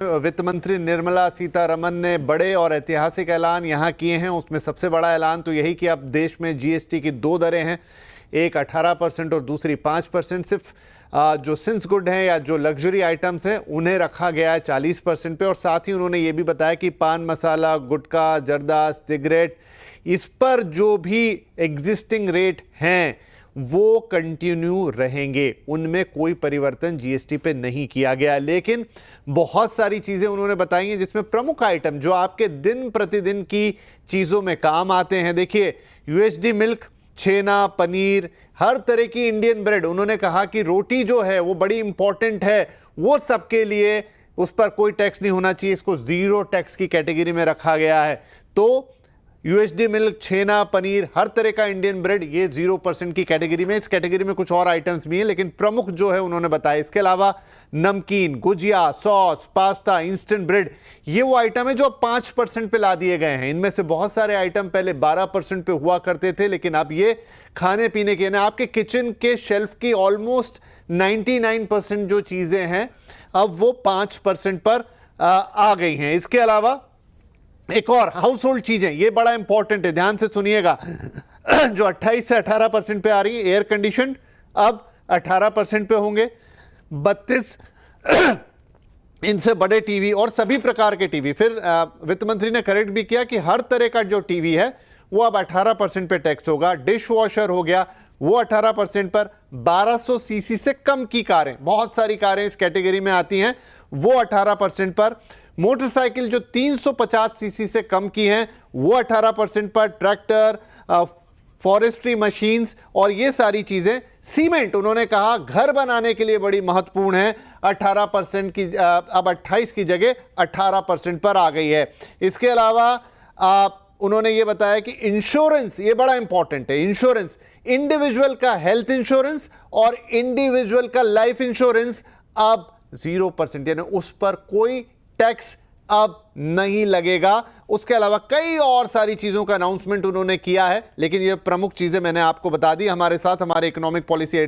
वित्त मंत्री निर्मला सीतारमण ने बड़े और ऐतिहासिक ऐलान यहां किए हैं। उसमें सबसे बड़ा ऐलान तो यही कि अब देश में जीएसटी की दो दरें हैं, एक 18% और दूसरी 5%। सिर्फ जो सिंस गुड हैं या जो लग्जरी आइटम्स हैं उन्हें रखा गया है 40% पे। और साथ ही उन्होंने ये भी बताया कि पान मसाला, गुटखा, जर्दा, सिगरेट, इस पर जो भी एग्जिस्टिंग रेट हैं वो कंटिन्यू रहेंगे, उनमें कोई परिवर्तन जीएसटी पे नहीं किया गया। लेकिन बहुत सारी चीजें उन्होंने बताई हैं जिसमें प्रमुख आइटम जो आपके दिन प्रतिदिन की चीजों में काम आते हैं। देखिए, यूएसडी मिल्क, छेना, पनीर, हर तरह की इंडियन ब्रेड। उन्होंने कहा कि रोटी जो है वो बड़ी इंपॉर्टेंट है, वो सबके लिए उस पर कोई टैक्स नहीं होना चाहिए, इसको जीरो टैक्स की कैटेगरी में रखा गया है। तो यूएसडी मिल्क, छेना, पनीर, हर तरह का इंडियन ब्रेड, ये 0% की कैटेगरी में। इस कैटेगरी में कुछ और आइटम्स भी हैं, लेकिन प्रमुख जो है उन्होंने बताया। इसके अलावा नमकीन, gujiya, sauce, pasta, instant bread, ये वो आइटम है जो अब 5% पे ला दिए गए हैं। इनमें से बहुत सारे आइटम पहले 12% पे हुआ करते थे, लेकिन अब ये खाने पीने के ना आपके किचन के शेल्फ की ऑलमोस्ट 99% जो चीजें हैं अब वो 5% पर आ गई हैं। इसके अलावा एक और हाउस होल्ड चीजें, ये बड़ा इंपॉर्टेंट है, ध्यान से सुनिएगा, जो 28 से 18% पे आ रही है। एयर कंडीशन अब 18% पे होंगे। 32 इनसे बड़े टीवी और सभी प्रकार के टीवी। फिर वित्त मंत्री ने करेक्ट भी किया कि हर तरह का जो टीवी है वो अब 18% पे टैक्स होगा। डिश वॉशर हो गया वो 18% पर। 1200 सीसी से कम की कारें, बहुत सारी कारें इस कैटेगरी में आती हैं, वो 18% पर। मोटरसाइकिल जो 350 सीसी से कम की हैं वो 18% पर। ट्रैक्टर, फॉरेस्ट्री मशीन्स और ये सारी चीजें। सीमेंट उन्होंने कहा घर बनाने के लिए बड़ी महत्वपूर्ण है, 18% की अब 28 की जगह 18% पर आ गई है। इसके अलावा उन्होंने ये बताया कि इंश्योरेंस, ये बड़ा इंपॉर्टेंट है, इंश्योरेंस, इंडिविजुअल का हेल्थ इंश्योरेंस और इंडिविजुअल का लाइफ इंश्योरेंस अब 0%, यानी उस पर कोई टैक्स अब नहीं लगेगा। उसके अलावा कई और सारी चीजों का अनाउंसमेंट उन्होंने किया है, लेकिन ये प्रमुख चीजें मैंने आपको बता दी। हमारे साथ हमारे इकोनॉमिक पॉलिसी